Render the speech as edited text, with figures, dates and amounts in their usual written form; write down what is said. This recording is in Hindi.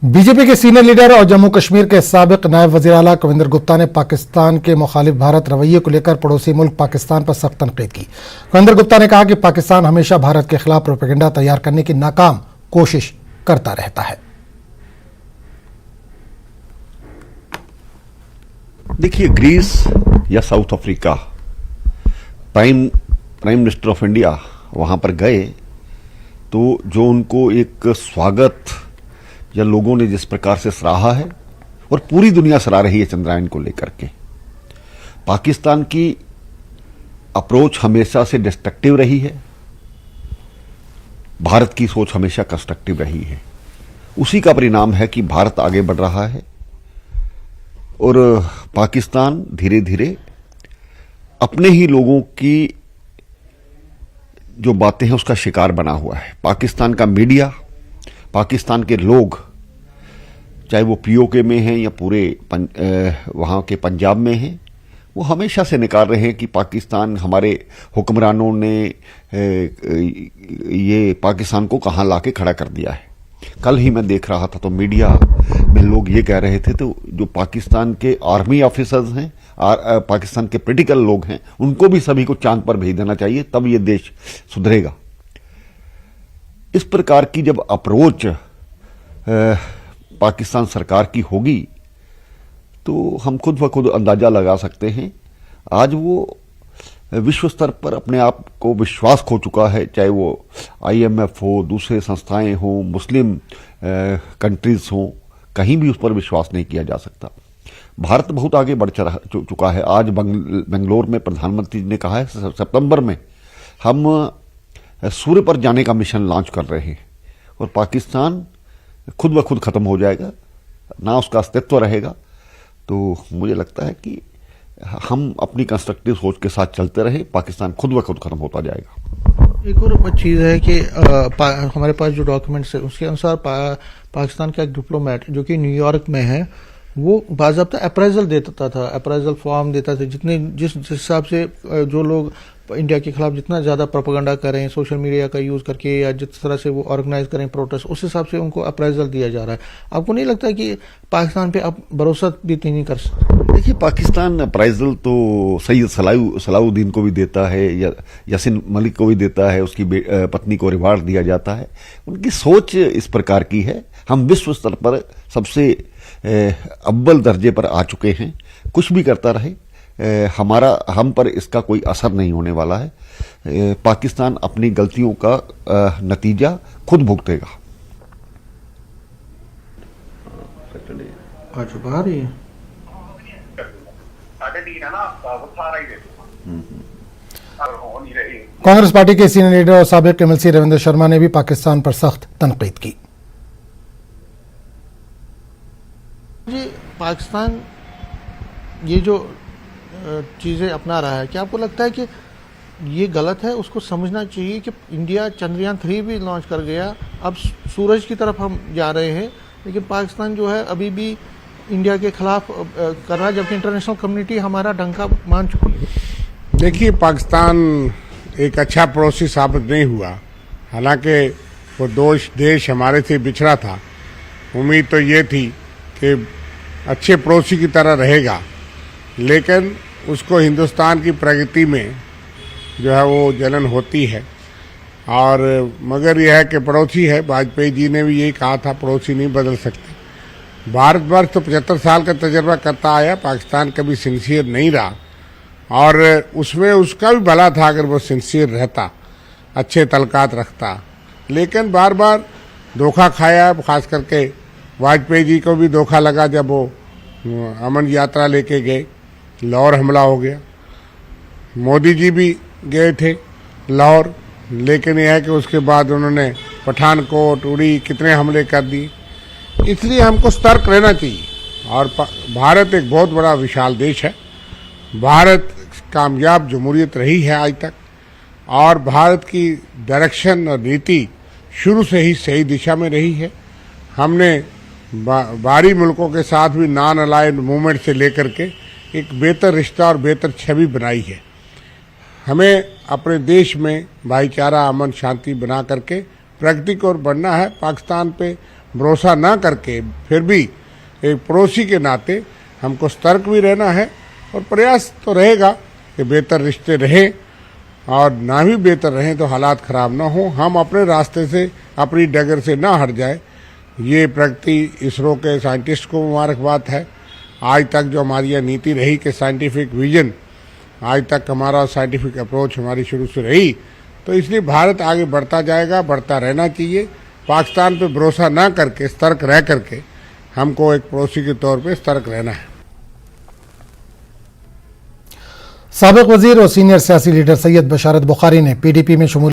बीजेपी के सीनियर लीडर और जम्मू कश्मीर के साबिक नायब वजीर आला कविंदर गुप्ता ने पाकिस्तान के मुखालिफ भारत रवैये को लेकर पड़ोसी मुल्क पाकिस्तान पर सख्त तनकीद की। कविंदर गुप्ता ने कहा कि पाकिस्तान हमेशा भारत के खिलाफ प्रोपेगेंडा तैयार करने की नाकाम कोशिश करता रहता है। देखिए, ग्रीस या south Africa prime minister of India वहां पर गए तो जो उनको एक स्वागत या लोगों ने जिस प्रकार से सराहा है और पूरी दुनिया सराह रही है चंद्रयान को लेकर के, पाकिस्तान की अप्रोच हमेशा से डिस्ट्रक्टिव रही है, भारत की सोच हमेशा कंस्ट्रक्टिव रही है। उसी का परिणाम है कि भारत आगे बढ़ रहा है और पाकिस्तान धीरे धीरे अपने ही लोगों की जो बातें हैं उसका शिकार बना हुआ है। पाकिस्तान का मीडिया, पाकिस्तान के लोग, चाहे वो पीओके में हैं या पूरे वहां के पंजाब में हैं, वो हमेशा से निकाल रहे हैं कि पाकिस्तान, हमारे हुक्मरानों ने ये पाकिस्तान को कहां लाके खड़ा कर दिया है। कल ही मैं देख रहा था तो मीडिया में लोग ये कह रहे थे तो जो पाकिस्तान के आर्मी ऑफिसर्स हैं, पाकिस्तान के पॉलिटिकल लोग हैं, उनको भी सभी को चांद पर भेज देना चाहिए, तब ये देश सुधरेगा। इस प्रकार की जब अप्रोच पाकिस्तान सरकार की होगी तो हम खुद ब खुद अंदाजा लगा सकते हैं। आज वो विश्व स्तर पर अपने आप को विश्वास खो चुका है, चाहे वो IMF हो, दूसरे संस्थाएं हो, मुस्लिम कंट्रीज हो, कहीं भी उस पर विश्वास नहीं किया जा सकता। भारत बहुत आगे बढ़ चुका है। आज बेंगलोर में प्रधानमंत्री ने कहा है सितंबर में हम सूर्य पर जाने का मिशन लॉन्च कर रहे हैं और पाकिस्तान खुद ब खुद खत्म हो जाएगा, ना उसका अस्तित्व रहेगा। तो मुझे लगता है कि हम अपनी कंस्ट्रक्टिव सोच के साथ चलते रहे, पाकिस्तान खुद ब खुद खत्म होता जाएगा। एक और चीज है कि हमारे पास जो डॉक्यूमेंट्स है उसके अनुसार पाकिस्तान का एक डिप्लोमेट जो कि न्यूयॉर्क में है, वो बाज़ाब्ता अप्राइजल देता था, अप्राइजल फॉर्म देता था। जिस हिसाब से जो लोग इंडिया के खिलाफ जितना ज्यादा प्रोपेगेंडा करें सोशल मीडिया का यूज करके या जिस तरह से वो ऑर्गेनाइज करें प्रोटेस्ट, उस हिसाब से उनको अप्राइजल दिया जा रहा है। आपको नहीं लगता कि पाकिस्तान पे आप भरोसा भी नहीं कर सकते? देखिए, पाकिस्तान अप्राइजल तो सैयद सलाउद्दीन को भी देता है या यासिन मलिक को भी देता है, उसकी पत्नी को रिवार्ड दिया जाता है। उनकी सोच इस प्रकार की है। हम विश्व स्तर पर सबसे अव्वल दर्जे पर आ चुके हैं। कुछ भी करता रहे, हम पर इसका कोई असर नहीं होने वाला है। पाकिस्तान अपनी गलतियों का नतीजा खुद भुगतेगा। आज बाहर ही कांग्रेस पार्टी के सीनियर लीडर और साबिक MLC रविंद्र शर्मा ने भी पाकिस्तान पर सख्त तनकीद की। जी, पाकिस्तान ये जो चीजें अपना रहा है, क्या आपको लगता है कि ये गलत है? उसको समझना चाहिए कि इंडिया चंद्रयान 3 भी लॉन्च कर गया, अब सूरज की तरफ हम जा रहे हैं, लेकिन पाकिस्तान जो है अभी भी इंडिया के खिलाफ कर रहा है, जबकि इंटरनेशनल कम्युनिटी हमारा डंका मान चुकी है। देखिए, पाकिस्तान एक अच्छा पड़ोसी साबित नहीं हुआ। हालांकि वो देश हमारे से बिछड़ा था। उम्मीद तो ये थी कि अच्छे पड़ोसी की तरह रहेगा, लेकिन उसको हिंदुस्तान की प्रगति में जो है वो जलन होती है। और मगर यह है कि पड़ोसी है। वाजपेयी जी ने भी यही कहा था, पड़ोसी नहीं बदल सकते। भारतवर्ष तो 75 साल का तजर्बा करता आया, पाकिस्तान कभी सिंसियर नहीं रहा और उसमें उसका भी भला था अगर वो सिंसियर रहता, अच्छे तलकात रखता। लेकिन बार बार धोखा खाया, खास करके वाजपेयी जी को भी धोखा लगा जब वो अमन यात्रा लेके गए, लाहौर हमला हो गया। मोदी जी भी गए थे लाहौर, लेकिन यह है कि उसके बाद उन्होंने पठानकोट, उड़ी, कितने हमले कर दिए। इसलिए हमको सतर्क रहना चाहिए। और भारत एक बहुत बड़ा विशाल देश है। भारत कामयाब जमहूरियत रही है आज तक और भारत की डायरेक्शन और नीति शुरू से ही सही दिशा में रही है। हमने बाहरी मुल्कों के साथ भी नॉन अलाइड मूवमेंट से लेकर के एक बेहतर रिश्ता और बेहतर छवि बनाई है। हमें अपने देश में भाईचारा, अमन, शांति बना करके प्रगति की ओर बढ़ना है। पाकिस्तान पे भरोसा ना करके फिर भी एक पड़ोसी के नाते हमको सतर्क भी रहना है और प्रयास तो रहेगा कि बेहतर रिश्ते रहें और ना भी बेहतर रहें तो हालात खराब ना हो, हम अपने रास्ते से अपनी डगर से ना हट जाए। ये प्रगति इसरो के साइंटिस्ट को मुबारकबाद है। आज तक जो हमारी यह नीति रही कि साइंटिफिक विजन, आज तक हमारा साइंटिफिक अप्रोच हमारी शुरू से रही, तो इसलिए भारत आगे बढ़ता जाएगा, बढ़ता रहना चाहिए। पाकिस्तान पे भरोसा ना करके सतर्क रह करके हमको एक पड़ोसी के तौर पे सतर्क रहना है। साबिक वजीर और सीनियर सियासी लीडर सैयद बशारत बुखारी ने PDP में शमूलियत